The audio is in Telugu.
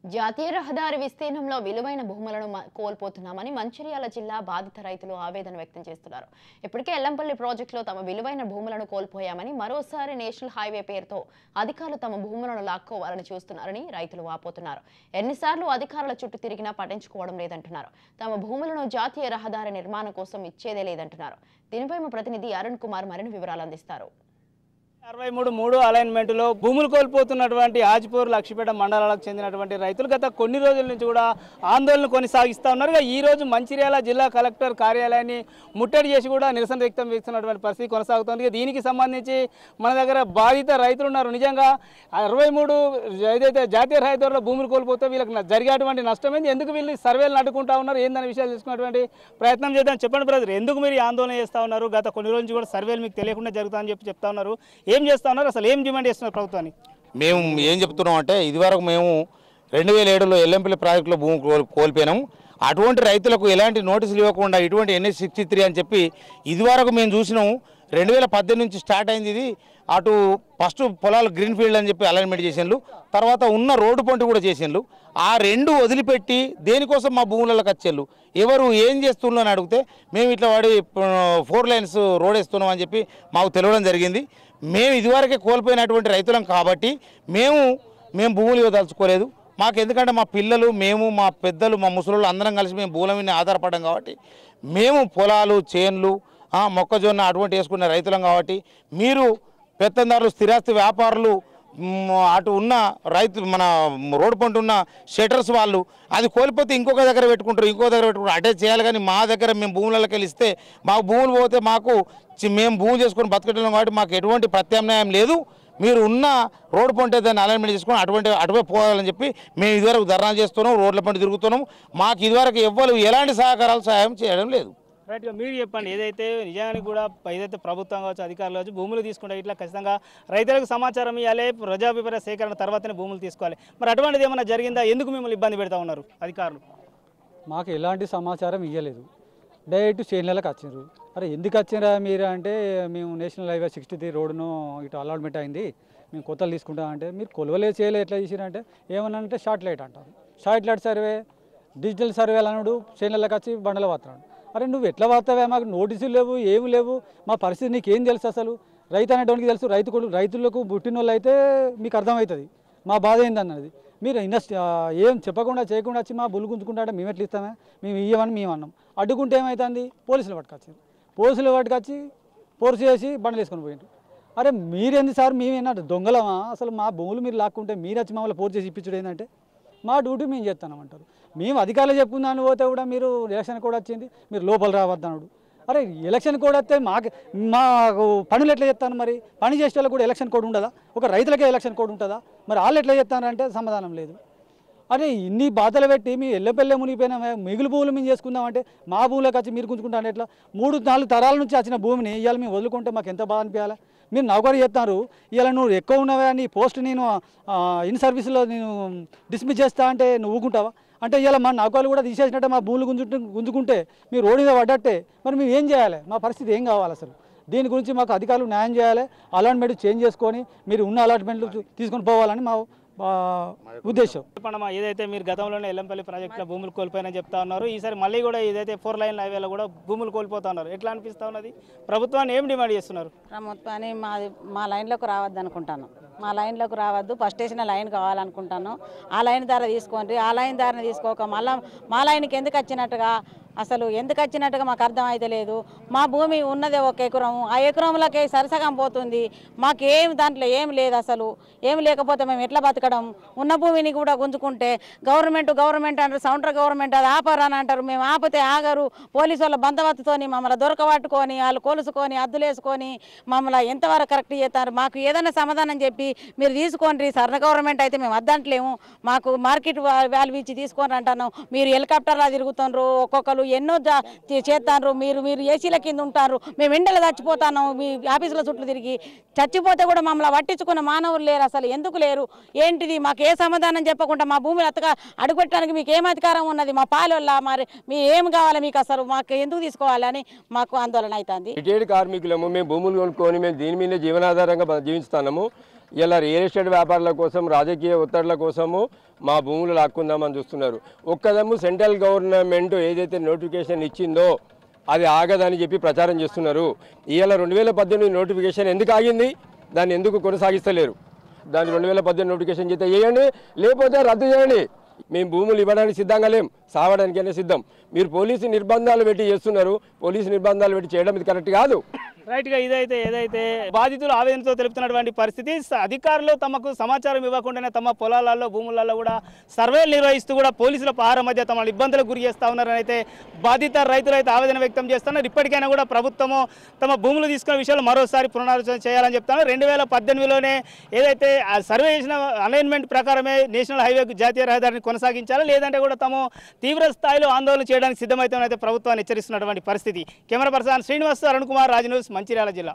జాతీయ రహదారి విస్తీర్ణంలో విలువైన భూములను కోల్పోతున్నామని మంచిర్యాల జిల్లా బాధిత రైతులు ఆవేదన వ్యక్తం చేస్తున్నారు. ఇప్పటికే ఎల్లంపల్లి ప్రాజెక్టులో తమ విలువైన భూములను కోల్పోయామని, మరోసారి నేషనల్ హైవే పేరుతో అధికారులు తమ భూములను లాక్కోవాలని చూస్తున్నారని రైతులు వాపోతున్నారు. ఎన్నిసార్లు అధికారుల చుట్టూ తిరిగినా పట్టించుకోవడం లేదంటున్నారు. తమ భూములను జాతీయ రహదారి నిర్మాణం కోసం ఇచ్చేదే లేదంటున్నారు. దీనిపై మా ప్రతినిధి అరుణ్ కుమార్ మరిన్ని వివరాలు అందిస్తారు. 63 అలైన్మెంట్లో భూములు కోల్పోతున్నటువంటి ఆజ్పూర్, లక్ష్మీపేట మండలాలకు చెందినటువంటి రైతులు గత కొన్ని రోజుల నుంచి కూడా ఆందోళన కొనసాగిస్తూ ఉన్నారు. ఈ రోజు మంచిర్యాల జిల్లా కలెక్టర్ కార్యాలయాన్ని ముట్టడి చేసి కూడా నిరసన వ్యక్తం చేస్తున్నటువంటి పరిస్థితి కొనసాగుతుంది. దీనికి సంబంధించి మన దగ్గర బాధిత రైతులు ఉన్నారు. నిజంగా 63 ఏదైతే జాతీయ రహదారిలో భూములు కోల్పోతే వీళ్ళకి జరిగేటువంటి నష్టమైంది, ఎందుకు వీళ్ళు సర్వేలు నడుకుంటా ఉన్నారు, ఏందనే విషయాలు తెలుసుకున్నటువంటి ప్రయత్నం చేద్దాం. చెప్పండి బ్రదర్, ఎందుకు మీరు ఆందోళన చేస్తూ ఉన్నారు? గత కొన్ని రోజుల నుంచి కూడా సర్వేలు మీకు తెలియకుండా జరుగుతాయని చెప్తా ఉన్నారు. ఏం చేస్తా ఉన్నారు, అసలు ఏం డిమాండ్ చేస్తున్నారు ప్రభుత్వాన్ని? మేము ఏం చెప్తున్నాం అంటే, ఇదివరకు మేము 2007లో ఎల్లంపల్లి ప్రాజెక్టులో భూమి కోల్పోయినాము. అటువంటి రైతులకు ఎలాంటి నోటీసులు ఇవ్వకుండా ఇటువంటి NH63 అని చెప్పి ఇదివరకు మేము చూసినాము. 2018 నుంచి స్టార్ట్ అయింది ఇది. అటు ఫస్ట్ పొలాలు గ్రీన్ ఫీల్డ్ అని చెప్పి అలైన్మెంట్ చేసిండ్రు, తర్వాత ఉన్న రోడ్డు పంట కూడా చేసిండ్రు. ఆ రెండు వదిలిపెట్టి దేనికోసం మా భూములకు వచ్చేళ్ళు ఎవరు ఏం చేస్తున్నారు అని అడిగితే, మేము ఇట్లా వాడి 4 లైన్స్ రోడ్ వేస్తున్నాం అని చెప్పి మాకు తెలియడం జరిగింది. మేము ఇదివరకే కోల్పోయినటువంటి రైతులం కాబట్టి మేము భూములు ఇవ్వదలుచుకోలేదు. మాకు ఎందుకంటే మా పిల్లలు, మేము, మా పెద్దలు, మా ముసలోళ్ళు అందరం కలిసి మేము భూముల మీద ఆధారపడ్డాం కాబట్టి మేము పొలాలు, చేన్లు, మొక్కజొన్న అటువంటి వేసుకునే రైతులం కాబట్టి మీరు పెత్తందారులు, స్థిరాస్తి వ్యాపారులు, అటు ఉన్న రైతు మన రోడ్డు పంట ఉన్న షెటర్స్ వాళ్ళు అది కోల్పోతే ఇంకొక దగ్గర పెట్టుకుంటారు, అటే చేయాలి. కానీ మా దగ్గర మేము భూములకి వెళ్ళిస్తే మాకు భూములు పోతే మేము భూములు చేసుకొని బతకటం కాబట్టి మాకు ఎటువంటి ప్రత్యామ్నాయం లేదు. మీరు ఉన్న రోడ్డు పంట దాన్ని అలైన్మెంట్ చేసుకొని అటువైపు పోవాలని చెప్పి మేము ఇదివరకు ధర్నా చేస్తున్నాం, రోడ్ల పంట తిరుగుతున్నాం. మాకు ఇదివరకు ఎవ్వరు ఎలాంటి సహాయం చేయడం లేదు. రైట్గా మీరు చెప్పండి, ఏదైతే నిజానికి కూడా ఏదైతే ప్రభుత్వం కావచ్చు, అధికారులు కావచ్చు, భూములు తీసుకుంటే ఇట్లా ఖచ్చితంగా రైతులకు సమాచారం ఇవ్వాలి, ప్రజాభిప్రాయ సేకరణ తర్వాతనే భూములు తీసుకోవాలి. మరి అటువంటిది ఏమైనా జరిగిందా? ఎందుకు మిమ్మల్ని ఇబ్బంది పెడతా ఉన్నారు అధికారులు? మాకు ఎలాంటి సమాచారం ఇవ్వలేదు, డైరెక్ట్ చేనులకు వచ్చినారు. అరే ఎందుకు వచ్చినా మీరు అంటే, మేము నేషనల్ హైవే 63 రోడ్డును ఇటు అలాట్మెంట్ అయింది, మేము కొత్తలు తీసుకుంటామంటే, మీరు కొలవలే చేయలే ఎట్లా చేసిరంటే ఏమన్నా షార్ట్ లైట్ అంటారు. షార్ట్ లైట్ సర్వే, డిజిటల్ సర్వేలు అన్నాడు, చేనులకు వచ్చి బండలు వాడుతున్నాడు. అరే నువ్వు ఎట్లా వాడతావే, మాకు నోటీసులు లేవు, ఏమి లేవు, మా పరిస్థితి నీకేం తెలుసు? అసలు రైతు అనేటోనికి తెలుసు, రైతులకు పుట్టిన వాళ్ళు అయితే మీకు అర్థమవుతుంది మా బాధ ఏందన్నది. మీరు ఏం చెప్పకుండా చేయకుండా వచ్చి మా బుల్లు గుంజుకుంటే మేము ఎట్లా ఇస్తామే? మేము ఇవ్వమని మేము అన్నాం. అడ్డుకుంటే ఏమవుతుంది, పోలీసులు పట్టుకొచ్చారు. పోలీసులు పట్టుకొచ్చి ఫోర్స్ చేసి బండలు వేసుకొని పోయిండ్రు. అరే మీరేంది సార్, మేమేంటే దొంగలమా? అసలు మా భూములు మీరు లాక్కుంటే మీరు వచ్చి మమ్మల్ని ఫోర్స్ చేసి ఇప్పించడం ఏంటంటే మా డ్యూటీ మేము చేస్తామంటారు. మేము అధికారులు చెప్పుకుందాన్ని పోతే కూడా మీరు ఎలక్షన్ కోడ్ వచ్చింది, మీరు లోపల రావద్దన్నాడు. అరే ఎలక్షన్ కోడ్ వస్తే మాకు పనులు ఎట్లా చేస్తాను? మరి పని చేసే వాళ్ళకి కూడా ఎలక్షన్ కోడ్ ఉండదా? ఒక రైతులకే ఎలక్షన్ కోడ్ ఉంటుందా? మరి వాళ్ళు ఎట్లా చేస్తానంటే సమాధానం లేదు. అరే ఇన్ని బాధలు పెట్టి మీ ఎల్లపెల్లే మునిగిపోయినా మిగులు భూములు మేము చేసుకుందామంటే మా భూములకు వచ్చి మీరు గుంజుకుంటాను ఎట్లా? 3-4 తరాల నుంచి వచ్చిన భూమిని ఇవాళ మేము వదులుకుంటే మాకు ఎంత బాధ అనిపించాలి? మీరు నౌకరీ చేస్తున్నారు, ఇలా నువ్వు ఎక్కువ ఉన్నావా, నీ పోస్ట్ నేను ఇన్ సర్వీస్లో నేను డిస్మిస్ చేస్తా అంటే నువ్వు ఊకుంటావా? అంటే ఇలా మా నౌకర్లు కూడా తీసేసినట్టే మా భూములు గుంజుకుంటే మీరు రోడ్డు మీద పడ్డట్టే. మరి మేము ఏం చేయాలి? మా పరిస్థితి ఏం కావాలి? అసలు దీని గురించి మాకు అధికారులు న్యాయం చేయాలి. అలాట్మెంట్ చేంజ్ చేసుకొని మీరు ఉన్న అలాట్మెంట్లు తీసుకొని పోవాలని మా ఉద్దేశం. చెప్పండమ్మా, ఏదైతే మీరు గతంలోనే ఎల్లంపల్లి ప్రాజెక్టులో భూములు కోల్పోయినని చెప్తా ఉన్నారు, ఈసారి మళ్ళీ కూడా ఏదైతే 4 లైన్ హైవేలో కూడా భూములు కోల్పోతా ఉన్నారు, ఎట్లా అనిపిస్తూ ఉన్నది? ప్రభుత్వాన్ని ఏం డిమాండ్ చేస్తున్నారు? ప్రభుత్వాన్ని మా లైన్లోకి రావద్దు అనుకుంటాను. మా లైన్లోకి రావద్దు, ఫస్ట్ వేసిన లైన్ కావాలనుకుంటాను. ఆ లైన్ ద్వారా తీసుకోండి, ఆ లైన్ ద్వారా తీసుకోక మళ్ళీ మా లైన్కి ఎందుకు వచ్చినట్టుగా, అసలు ఎందుకు వచ్చినట్టుగా మాకు అర్థం అయితే లేదు. మా భూమి ఉన్నదే 1 ఎకరం, ఆ ఎకరంలోకి సరసగం పోతుంది. మాకు దాంట్లో ఏం లేదు, అసలు ఏం లేకపోతే మేము ఎట్లా బతకడం? ఉన్న భూమిని కూడా గుంజుకుంటే గవర్నమెంట్ అంటారు, సెంట్రల్ గవర్నమెంట్ అది ఆపరని అంటారు. మేము ఆపితే ఆగరు. పోలీసు వాళ్ళ బందవత్తుతో మమ్మల్ని దొరకబట్టుకొని వాళ్ళు కొలుసుకొని అద్దులేసుకొని మమ్మల్ని ఎంతవరకు కరెక్ట్ చేస్తారు? మాకు ఏదైనా సమాధానం చెప్పి మీరు తీసుకోండి. సర్ణ గవర్నమెంట్ అయితే మేము వద్దంటలేము, మాకు మార్కెట్ వాల్యూ ఇచ్చి తీసుకొని అంటాను. మీరు హెలికాప్టర్లా తిరుగుతున్నారు, ఒక్కొక్కరు ఎన్నో చేస్తాను, మీరు ఏసీల కింద ఉంటారు, మేము ఎండలు చచ్చిపోతాను మీ ఆఫీసుల చుట్టూ తిరిగి. చచ్చిపోతే కూడా మమ్మల్ని పట్టించుకున్న మానవులు లేరు. అసలు ఎందుకు లేరు? ఏంటిది? మాకు ఏ సమాధానం చెప్పకుండా మా భూమిని అడుగుపెట్టడానికి మీకు ఏం అధికారం ఉన్నది? మా పాలొల్లా మరి మీ ఏం కావాలి మీకు? అసలు మాకు ఎందుకు తీసుకోవాలని మాకు ఆందోళన అవుతుంది. రిటైర్డ్ కార్మికులము, మేము భూములు కొనుక్కొని మేము దీని మీద జీవనాధారంగా జీవిస్తున్నాము. ఇలా రియల్ ఎస్టేట్ వ్యాపారుల కోసం రాజకీయ ఒత్తిళ్ల కోసము మా భూములు లాక్కుందామని చూస్తున్నారు. ఒక్కదమ్ము సెంట్రల్ గవర్నమెంట్ ఏదైతే నోటిఫికేషన్ ఇచ్చిందో అది ఆగదని చెప్పి ప్రచారం చేస్తున్నారు. ఇవాళ 2018 నోటిఫికేషన్ ఎందుకు ఆగింది, దాన్ని ఎందుకు కొనసాగిస్తలేరు? దాన్ని 2018 నోటిఫికేషన్ చేస్తే చేయండి, లేకపోతే రద్దు చేయండి. మేము భూములు ఇవ్వడానికి సిద్ధంగా లేం, సావడానికైనా సిద్ధం. మీరు పోలీసు నిర్బంధాలు పెట్టి చేస్తున్నారు, పోలీసు నిర్బంధాలు పెట్టి చేయడం ఇది కరెక్ట్ కాదు. రైట్గా ఇదైతే ఏదైతే బాధితులు ఆవేదనతో తెలుపుతున్నటువంటి పరిస్థితి, అధికారులు తమకు సమాచారం ఇవ్వకుండానే తమ పొలాలలో భూములలో కూడా సర్వేలు నిర్వహిస్తూ కూడా పోలీసుల పహార మధ్య తమ ఇబ్బందులకు గురి చేస్తూ ఉన్నారని అయితే బాధిత రైతులు అయితే ఆవేదన వ్యక్తం చేస్తున్నారు. ఇప్పటికైనా కూడా ప్రభుత్వము తమ భూములు తీసుకునే విషయాలు మరోసారి పునరాలోచన చేయాలని చెప్తున్నారు. 2018లోనే ఏదైతే సర్వే చేసిన అలైన్మెంట్ ప్రకారమే నేషనల్ హైవే జాతీయ రహదారిని కొనసాగించాలి, లేదంటే కూడా తాము తీవ్ర స్థాయిలో ఆందోళన చేయడానికి సిద్ధమవుతామని అయితే ప్రభుత్వాన్ని హెచ్చరిస్తున్నటువంటి పరిస్థితి. Camera person Srinivas, Arun Kumar, Raj news, Mancherial జిల్లా.